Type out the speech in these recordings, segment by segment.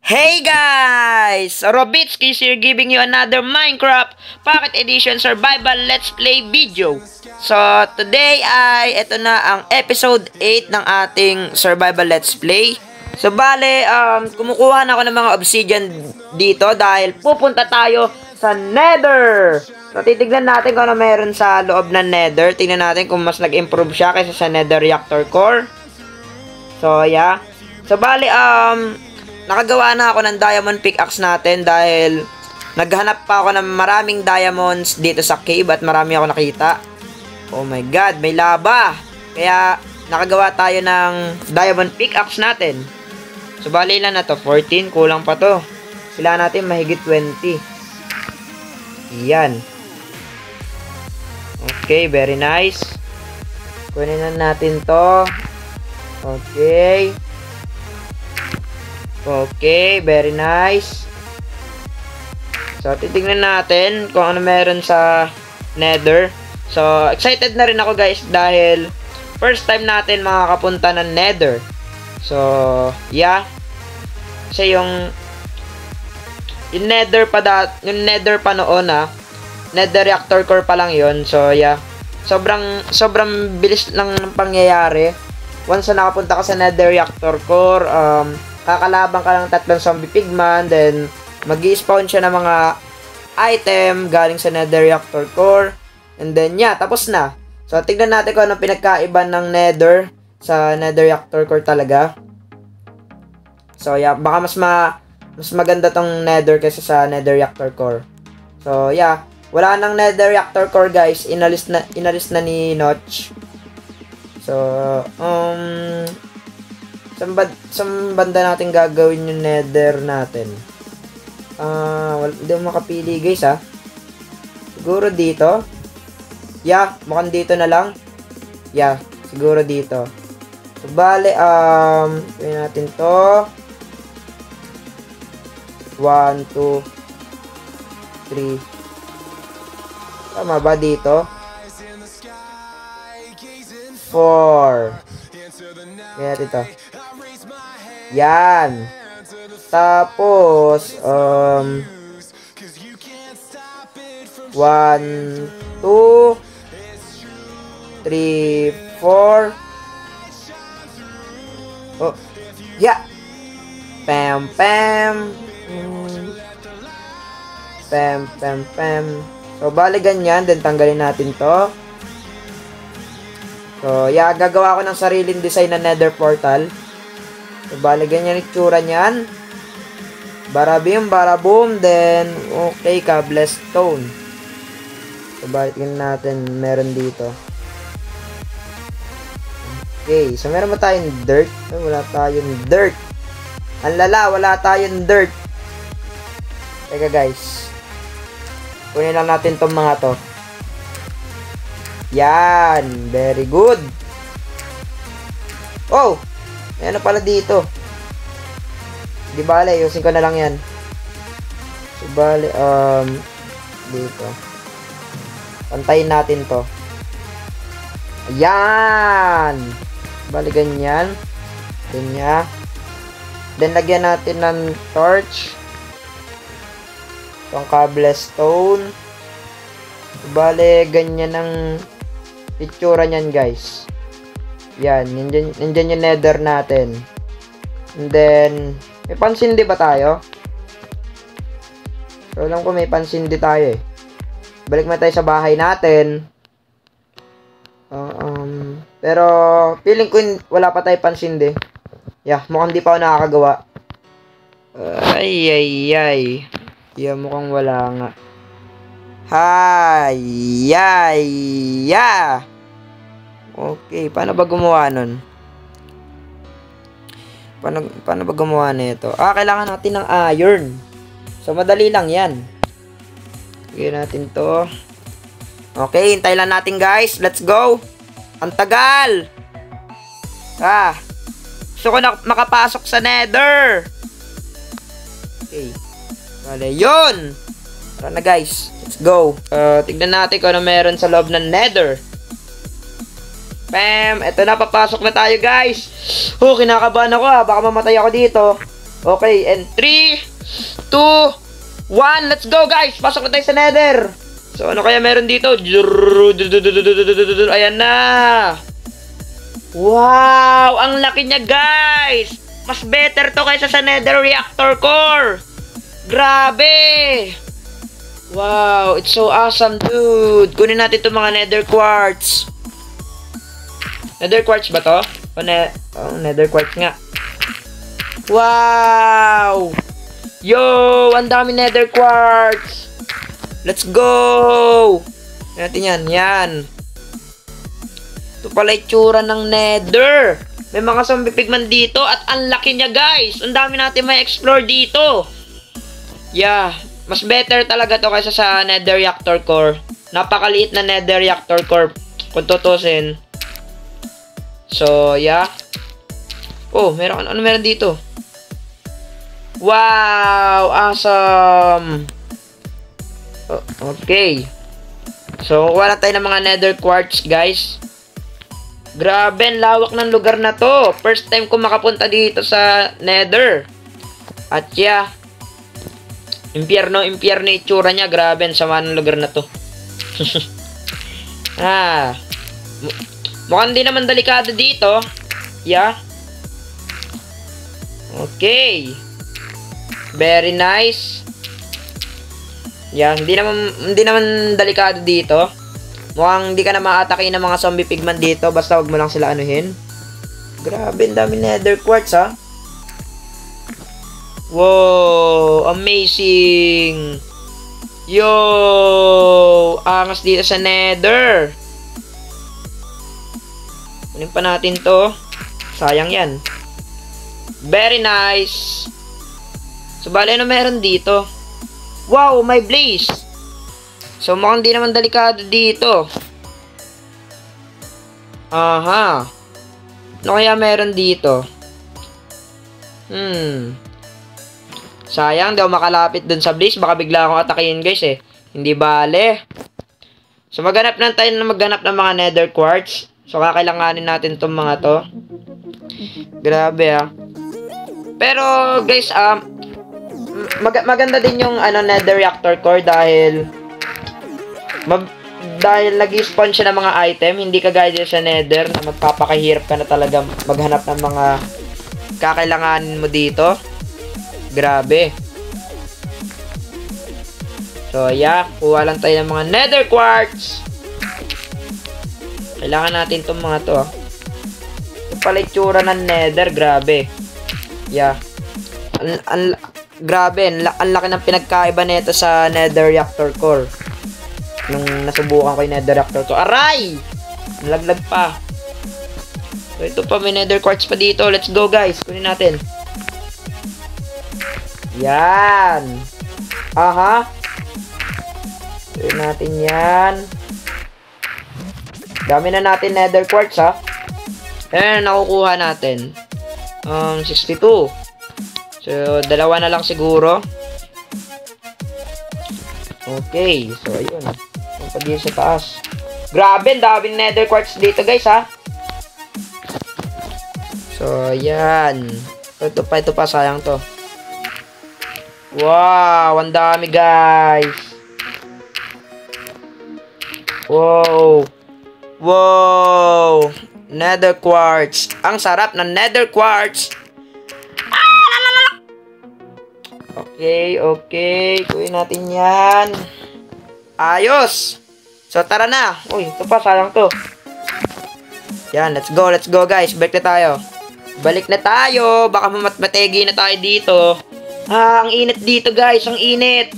Hey guys! Robitsky here giving you another Minecraft Pocket Edition Survival Let's Play video. So, today ay ito na ang episode 8 ng ating Survival Let's Play. So, bale, kumukuha na ako ng mga obsidian dito dahil pupunta tayo sa Nether. So, titignan natin kung ano meron sa loob ng Nether. Tingnan natin kung mas nag-improve siya kaysa sa Nether Reactor Core. So, yeah. So, bale, nakagawa na ako ng diamond pickaxe natin dahil naghanap pa ako ng maraming diamonds dito sa cave at marami ako nakita. Oh my god, may lava! Kaya nakagawa tayo ng diamond pickaxe natin. So bali lang na to, 14, kulang pa to. Sila natin mahigit 20. Yan. Okay, very nice. Kunin na natin to. Okay. Okay, very nice. So, titignan natin kung ano meron sa Nether. So, excited na rin ako guys dahil first time natin makakapunta ng Nether. So, yeah. Kasi yung Nether pa noon Nether Reactor Core pa lang yon. So, yeah. Sobrang bilis lang ng pangyayari. Once na nakapunta ka sa Nether Reactor Core, kakalabang ka ng 3 zombie pigman, then mag-i-spawn siya ng mga item galing sa Nether Reactor Core, and then yeah, tapos na. So, tignan natin kung anong pinagkaiba ng Nether sa Nether Reactor Core talaga. So, yeah, baka mas maganda tong Nether kaysa sa Nether Reactor Core. So, yeah, wala nang Nether Reactor Core guys, inalis na ni Notch. So, saan banda natin gagawin yung Nether natin? Hindi mo makapili guys Siguro dito. Yeah, mukhang dito na lang. Yeah, siguro dito. So, bale, gawin natin to. 1, 2, 3. Tama ba dito? 4. Gawin natin to. Yan. Tapos, 1, 2, 3, 4. Oh, yeah. Pam, pam. Pam, pam, pam. So, bali ganyan. Then, tanggalin natin to. So, yeah. Gagawa ko ng sariling design na Nether portal. So, bali ganyan yung itsura niyan. Barabim, baraboom. Then, okay, cobblestone. So, balikin natin. Meron dito. Okay. So, meron ba tayong dirt? Wala tayong dirt. Ang lala, wala tayong dirt. Teka, guys. Kunin lang natin tong mga to. Yan. Very good. Oh! Ano pala dito? Di bale, ayusin ko na lang yan. Di bale, dito. Pantayin natin to. Ayan! Bale, ganyan. Ganyan. Then, lagyan natin ng torch. Itong cobblestone. Di bale, ganyan ang itsura niyan, guys. Yan, nandyan yung Nether natin. And then, may pansindi ba tayo? So, alam ko may pansindi tayo Balik na tayo sa bahay natin. Pero, feeling ko wala pa tayo pansindi. Yeah, mukhang di pa ako nakakagawa. Ay. Yeah, mukhang wala nga. Yeah. Okay, paano ba gumawa nun? Paano ba gumawa nito? Kailangan natin ng iron. So, madali lang yan. Bigyan natin to. Okay, hintay lang natin guys. Let's go. Ang tagal. Gusto ko na makapasok sa Nether. Okay. Vale, yun. Tara na guys. Let's go. Tignan natin kung ano meron sa loob ng Nether. Bam! Eto na, papasok na tayo guys. Kinakabahan ako baka mamatay ako dito. Okay, and 3, 2, 1, let's go guys! Pasok na tayo sa nether! So, ano kaya meron dito? Ayan na! Wow! Ang laki niya guys! Mas better to kaysa sa nether reactor core! Grabe! Wow! It's so awesome dude! Kunin natin itong mga nether quartz. Nether quartz ba to? Oh, nether quartz nga. Wow! Yo! Ang dami nether quartz! Let's go! Natin yan. Yan. Ito pala itsura ng nether. May mga zombie pigman dito at ang laki niya guys. Ang dami natin may explore dito. Yeah. Mas better talaga to kaysa sa nether reactor core. Napakaliit na nether reactor core kung tutusin. So, yeah. Oh, ano meron dito? Wow! Awesome! Oh, okay. So, kuha na tayo ng mga nether quartz, guys. Grabe, ang lawak ng lugar na to. First time ko makapunta dito sa nether. At yeah. Impyerno itsura niya. Grabe, ang sama ng lugar na to. Mukhang di naman delikado dito. Yeah. Okay. Very nice. Yeah, hindi naman delikado dito. Mukhang hindi ka na ma-atake ng mga zombie pigman dito. Basta wag mo lang sila anuhin. Grabe, ang dami nether quartz ha. Wow, amazing. Yo, angas dito sa nether. Kunin pa natin to. Sayang yan. Very nice. So, bale, ano meron dito? Wow, may blaze. So, mukhang di naman delikado dito. Aha. Ano kaya meron dito? Sayang, di ako makalapit dun sa blaze. Baka bigla akong atakihin, guys, eh. Hindi bale. So, maghanap ng mga nether quartz. So, kakailanganin natin itong mga to. Grabe, ah. Pero, guys, maganda din yung nether reactor core dahil nag-spawn siya ng mga item, hindi kagaya din sa nether na magpapakahirap ka na talaga maghanap ng mga kakailanganin mo dito. Grabe. So yeah, kuha lang tayo ng mga nether quartz. Kailangan natin itong mga to. Ito pala itsura ng nether, grabe. Yeah. Grabe, ang laki ng pinagkaiba nito sa nether reactor core. Nung nasubukan ko yung nether reactor core. Aray! Nalaglag pa. So, ito pa, may nether quartz pa dito. Let's go, guys. Kunin natin. Yan. Aha. Kunin natin yan. Dami na natin nether quartz, ha. Ayan, nakukuha natin. 62. So, dalawa na lang siguro. Okay. So, ayun. Yung pa dito sa taas. Grabe, daming nether quartz dito, guys, ha. So, yan. Ito pa. Sayang to. Wow, ang dami, guys. Wow. Wow. Nether quartz. Ang sarap ng nether quartz. Okay. Kunin natin yan. Ayos. So, tara na. Uy, ito pa. Sayang to. Yan, let's go guys. Balik na tayo. Baka mategi na tayo dito. Ang init dito guys. Ang init.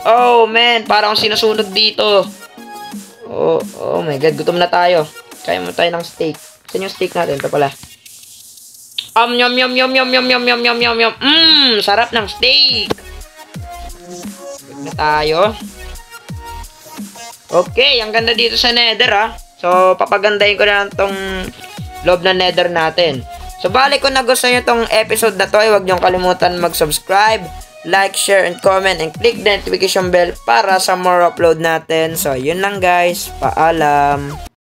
Oh man, parang sinusunog dito. Oh my god, gutom na tayo. Kaya mo tayo ng steak. Saan yung steak natin? Ito pala. Yum. Sarap ng steak. Balik na tayo. Okay, ang ganda dito sa nether, ha. So, papagandahin ko na lang tong loob na nether natin. So, bali kung nagustuhan nyo tong episode na to, huwag nyo kalimutan mag-subscribe, like, share, and comment, and click the notification bell para sa more upload natin. So, yun lang guys. Paalam.